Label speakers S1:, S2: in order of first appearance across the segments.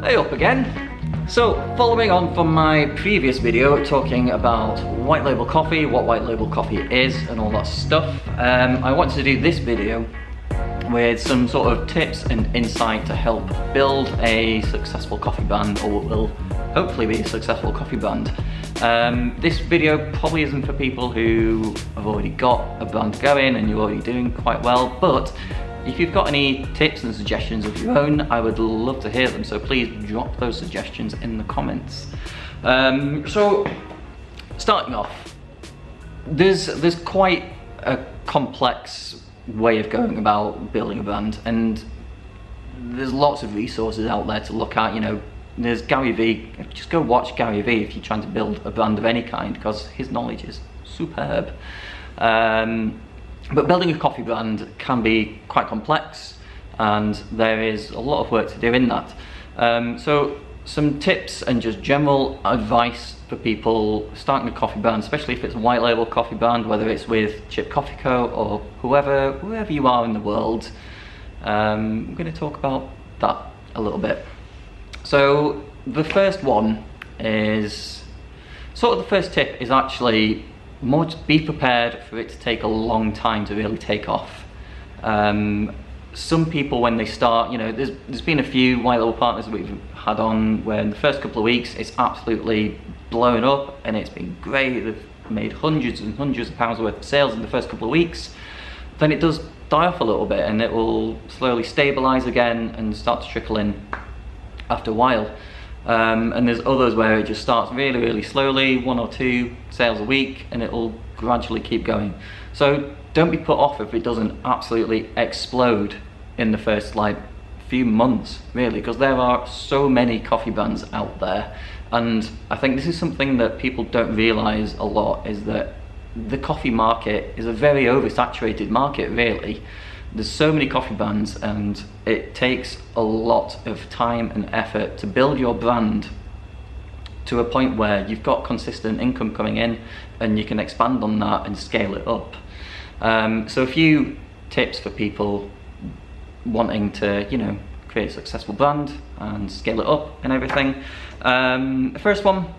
S1: Hey up again. So, following on from my previous video talking about white label coffee, what white label coffee is and all that stuff, I wanted to do this video with some sort of tips and insight to help build a successful coffee brand, or what will hopefully be a successful coffee brand. This video probably isn't for people who have already got a brand going and you're already doing quite well, but if you've got any tips and suggestions of your own, I would love to hear them, so please drop those suggestions in the comments. So, starting off, there's quite a complex way of going about building a brand, and there's lots of resources out there to look at. You know, there's Gary Vee. Just go watch Gary Vee if you're trying to build a brand of any kind, because his knowledge is superb. But building a coffee brand can be quite complex, and there is a lot of work to do in that. So some tips and just general advice for people starting a coffee brand, especially if it's a white label coffee brand, whether it's with Chipp Coffee Co or whoever you are in the world. I'm going to talk about that a little bit. So the first one is, sort of the first tip is actually more to be prepared for it to take a long time to really take off. Some people, when they start, you know, there's been a few white label partners that we've had on where in the first couple of weeks it's absolutely blown up and it's been great. They've made hundreds and hundreds of pounds worth of sales in the first couple of weeks. Then it does die off a little bit and it will slowly stabilize again and start to trickle in after a while. And there's others where it just starts really, really slowly, 1 or 2 sales a week, and it'll gradually keep going. So don't be put off if it doesn't absolutely explode in the first few months, really, because there are so many coffee brands out there. And I think this is something that people don't realize a lot, is that the coffee market is a very oversaturated market, really. There's so many coffee brands, and it takes a lot of time and effort to build your brand to a point where you've got consistent income coming in and you can expand on that and scale it up. So a few tips for people wanting to, you know, create a successful brand and scale it up and everything. The first one,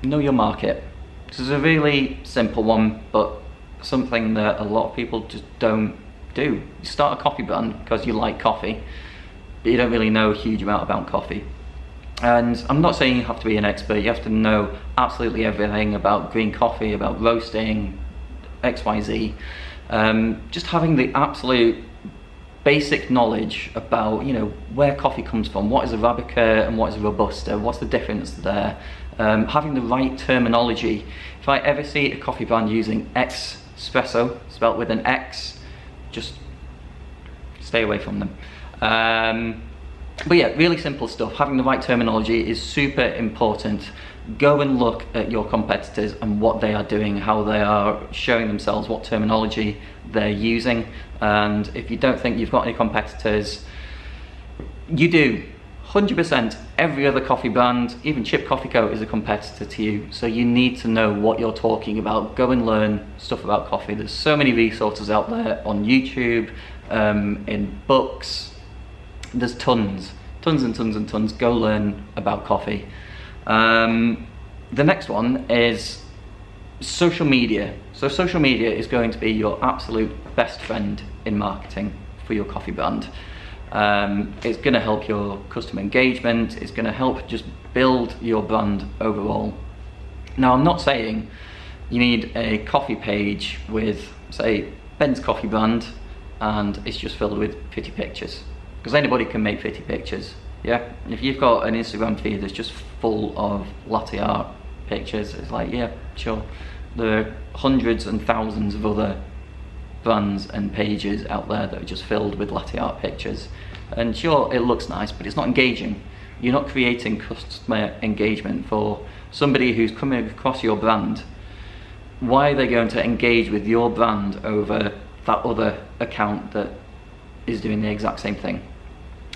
S1: know your market. This is a really simple one, but something that a lot of people just don't do. You start a coffee brand because you like coffee, but you don't really know a huge amount about coffee. And I'm not saying you have to be an expert, you have to know absolutely everything about green coffee, about roasting, XYZ. Just having the absolute basic knowledge about, you know, where coffee comes from, what is Arabica and what is Robusta, what's the difference there. Having the right terminology. If I ever see a coffee brand using espresso, spelt with an X, just stay away from them. But yeah, really simple stuff. Having the right terminology is super important. Go and look at your competitors and what they are doing, how they are showing themselves, what terminology they're using. And if you don't think you've got any competitors, you do. 100%. Every other coffee brand, even Chipp Coffee Co, is a competitor to you, so you need to know what you're talking about. Go and learn stuff about coffee. There's so many resources out there on YouTube, in books. There's tons and tons and tons. Go learn about coffee. The next one is social media. So social media is going to be your absolute best friend in marketing for your coffee brand. It's going to help your customer engagement, it's going to help just build your brand overall. Now, I'm not saying you need a coffee page with, say, Ben's Coffee Brand, and it's just filled with pretty pictures, because anybody can make pretty pictures, yeah? If you've got an Instagram feed that's just full of latte art pictures, it's like, yeah, sure. There are hundreds and thousands of other brands and pages out there that are just filled with latte art pictures, and sure, it looks nice, but it's not engaging. You're not creating customer engagement for somebody who's coming across your brand. Why are they going to engage with your brand over that other account that is doing the exact same thing?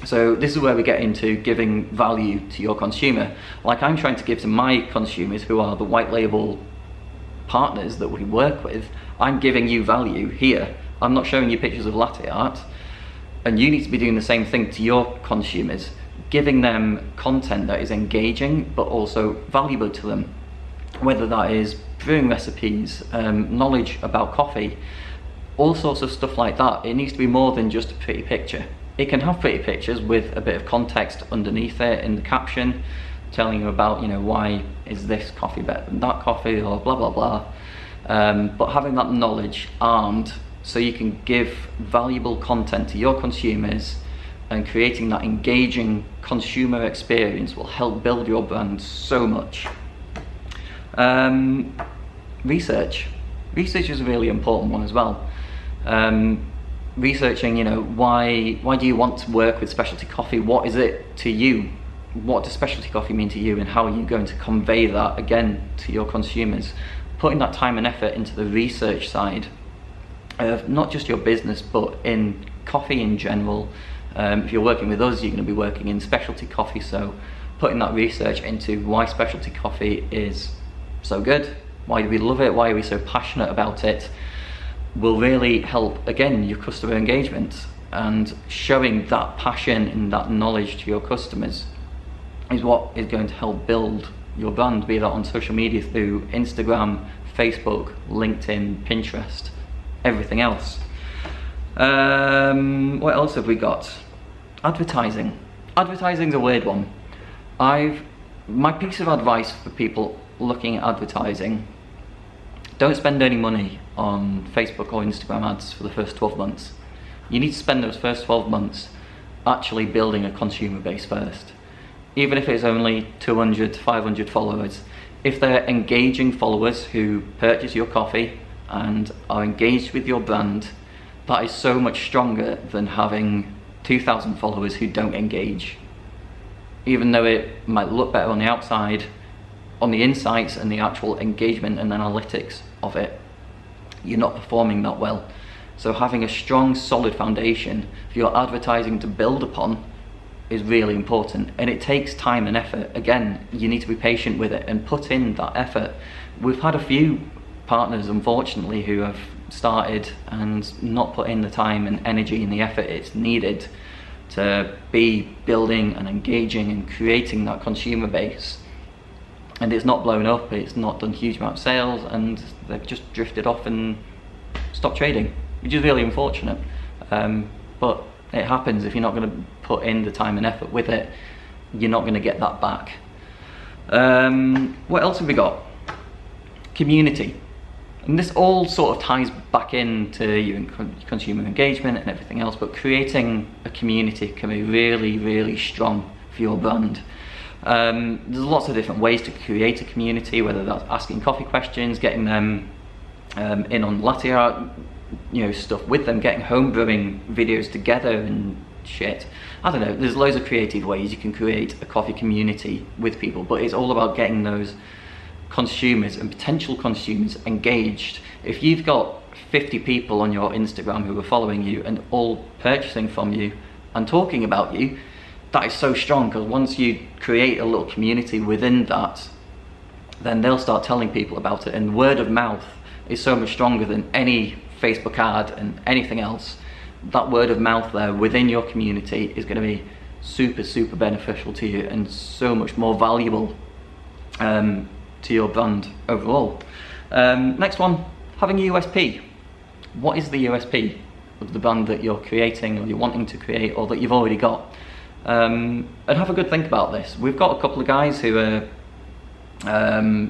S1: So this is where we get into giving value to your consumer. Like I'm trying to give to my consumers, who are the white label partners that we work with. I'm giving you value here. I'm not showing you pictures of latte art, and you need to be doing the same thing to your consumers. giving them content that is engaging but also valuable to them, whether that is brewing recipes, knowledge about coffee, all sorts of stuff like that. It needs to be more than just a pretty picture. It can have pretty pictures with a bit of context underneath it in the caption, telling you about, why is this coffee better than that coffee, or blah blah blah. But having that knowledge armed so you can give valuable content to your consumers, and creating that engaging consumer experience will help build your brand so much. Research is a really important one as well. Researching, why do you want to work with specialty coffee? What is it to you? What does specialty coffee mean to you, and how are you going to convey that again to your consumers? Putting that time and effort into the research side of not just your business but in coffee in general. If you're working with us, you're going to be working in specialty coffee, so putting that research into why specialty coffee is so good, why do we love it, why are we so passionate about it, will really help, again, your customer engagement. And showing that passion and that knowledge to your customers is what is going to help build your brand, be that on social media through Instagram, Facebook, LinkedIn, Pinterest, everything else. What else have we got? Advertising. Advertising's a weird one. My piece of advice for people looking at advertising: don't spend any money on Facebook or Instagram ads for the first 12 months. You need to spend those first 12 months actually building a consumer base first. Even if it's only 200 to 500 followers, if they're engaging followers who purchase your coffee and are engaged with your brand, that is so much stronger than having 2,000 followers who don't engage. Even though it might look better on the outside, on the insights and the actual engagement and analytics of it, you're not performing that well. So having a strong, solid foundation for your advertising to build upon is really important, and it takes time and effort. Again, you need to be patient with it and put in that effort. We've had a few partners, unfortunately, who have started and not put in the time and energy and the effort it's needed to be building and engaging and creating that consumer base, and it's not blown up, it's not done huge amount of sales, and they've just drifted off and stopped trading, which is really unfortunate. But it happens. If you're not going to put in the time and effort with it, you're not going to get that back. What else have we got? Community. And this all sort of ties back into your consumer engagement and everything else, but creating a community can be really, really strong for your brand. There's lots of different ways to create a community, whether that's asking coffee questions, getting them in on latte art, stuff with them, getting home brewing videos together and shit. I don't know, there's loads of creative ways you can create a coffee community with people, but it's all about getting those consumers and potential consumers engaged. If you've got 50 people on your Instagram who are following you and all purchasing from you and talking about you, that is so strong, because once you create a little community within that, then they'll start telling people about it, and word of mouth is so much stronger than any Facebook ad and anything else. That word of mouth there within your community is going to be super, super beneficial to you and so much more valuable to your brand overall. Next one, having a USP. What is the USP of the brand that you're creating or you're wanting to create or that you've already got? And have a good think about this. We've got a couple of guys who are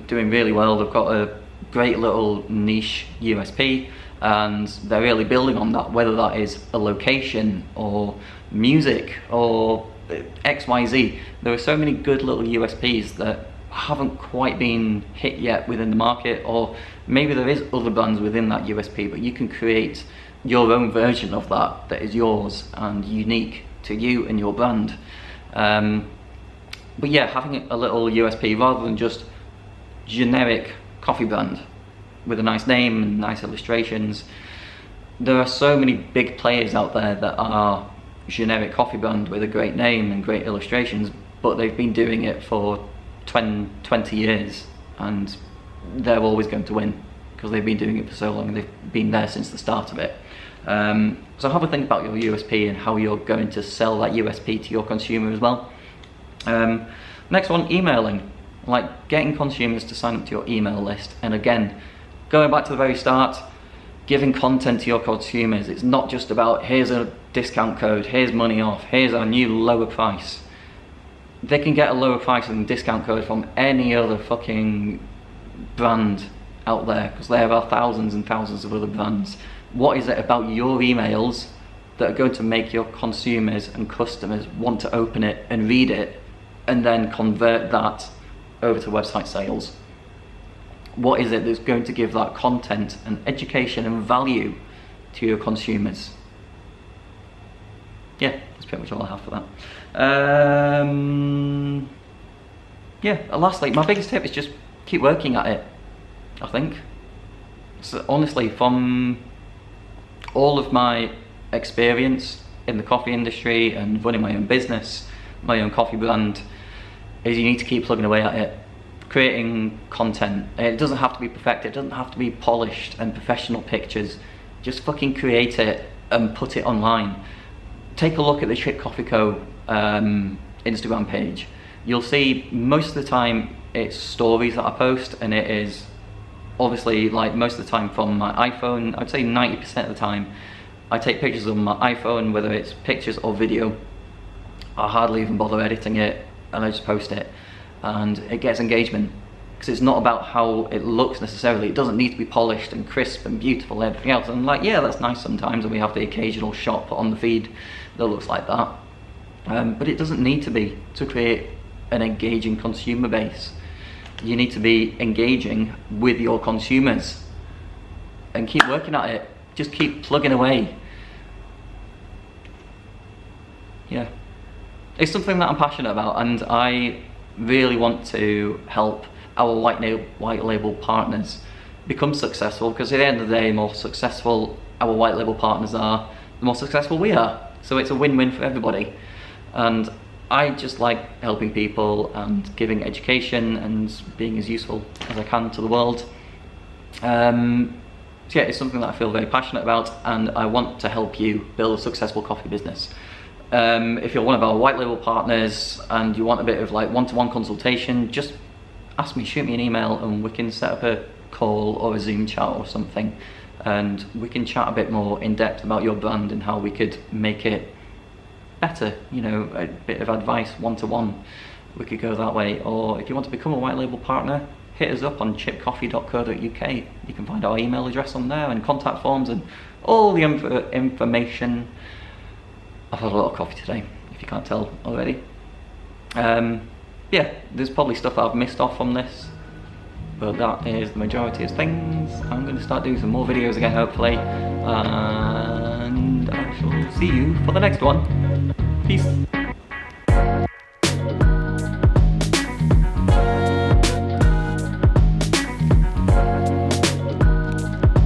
S1: doing really well. They've got a great little niche USP, and they're really building on that, whether that is a location or music or XYZ. There are so many good little USPs that haven't quite been hit yet within the market, or maybe there is other brands within that USP, but you can create your own version of that that is yours and unique to you and your brand. But yeah, having a little USP rather than just generic coffee brand with a nice name and nice illustrations. There are so many big players out there that are generic coffee brand with a great name and great illustrations, but they've been doing it for 20 years and they're always going to win because they've been doing it for so long and they've been there since the start of it. So have a think about your USP and how you're going to sell that USP to your consumer as well. Next one, emailing. Like getting consumers to sign up to your email list. And again, going back to the very start, giving content to your consumers. It's not just about here's a discount code, here's money off, here's our new lower price. They can get a lower price and discount code from any other fucking brand out there, because there are thousands and thousands of other brands. What is it about your emails that are going to make your consumers and customers want to open it and read it and then convert that over to website sales? What is it that's going to give that content and education and value to your consumers? Yeah, that's pretty much all I have for that. Yeah, and lastly, my biggest tip is just keep working at it, I think. So honestly, from all of my experience in the coffee industry and running my own business, my own coffee brand, is you need to keep plugging away at it. Creating content. It doesn't have to be perfect, it doesn't have to be polished and professional pictures. Just fucking create it and put it online. Take a look at the Chipp Coffee Co. Instagram page. You'll see most of the time it's stories that I post, and it is obviously, like, most of the time from my iPhone. I'd say 90% of the time I take pictures on my iPhone, whether it's pictures or video. I hardly even bother editing it, and I just post it. And it gets engagement, because it's not about how it looks necessarily. It doesn't need to be polished and crisp and beautiful and everything else. And like, yeah, that's nice sometimes, and we have the occasional shot put on the feed that looks like that. But it doesn't need to be to create an engaging consumer base. You need to be engaging with your consumers and keep working at it. Just keep plugging away. Yeah, it's something that I'm passionate about, and I really want to help our white label partners become successful, because at the end of the day, the more successful our white label partners are, the more successful we are. So it's a win-win for everybody. And I just like helping people and giving education and being as useful as I can to the world. So yeah, it's something that I feel very passionate about, and I want to help you build a successful coffee business. If you're one of our white label partners and you want a bit of like one-to-one consultation, just ask me, shoot me an email, and we can set up a call or a Zoom chat or something, and we can chat a bit more in depth about your brand and how we could make it better. You know, a bit of advice one-to-one, we could go that way. Or if you want to become a white label partner, hit us up on chippcoffee.co.uk. You can find our email address on there and contact forms and all the information. I've had a lot of coffee today, if you can't tell already. Yeah, there's probably stuff I've missed off from this, but that is the majority of things. I'm going to start doing some more videos again, hopefully, and I shall see you for the next one. Peace.